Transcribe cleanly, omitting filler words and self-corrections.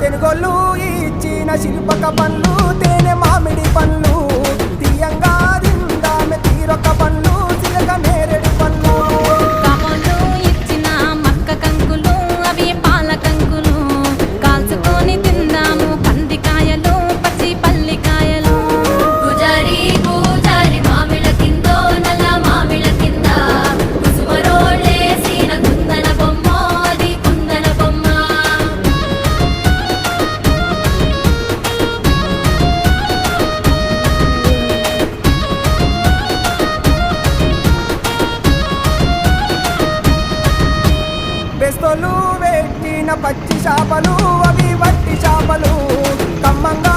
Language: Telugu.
తెనుగోళ్ళు ఇచ్చిన శిల్పక పండ్లు తేనె మామిడి పండ్లు తీయంగా తిందామె తీరొక్క పండ్లు తిరగ నేరేడు పండ్లు కమలు ఇచ్చిన మక్క కంకులు అవి పాల కంకులు కాల్చుకొని తిందాము కందికాయలు పచ్చి పల్లికాయలు గుజారి గుజారి మామిళ్ళ కిందో నల్ల మామిళ్ళ కింద కుసుమరోళ్ళేసిన కుందన బొమ్మ అది కుందన బొమ్మ బెస్తోలు పెట్టిన పచ్చి చేపలు అవి వట్టి చేపలు కమ్మంగా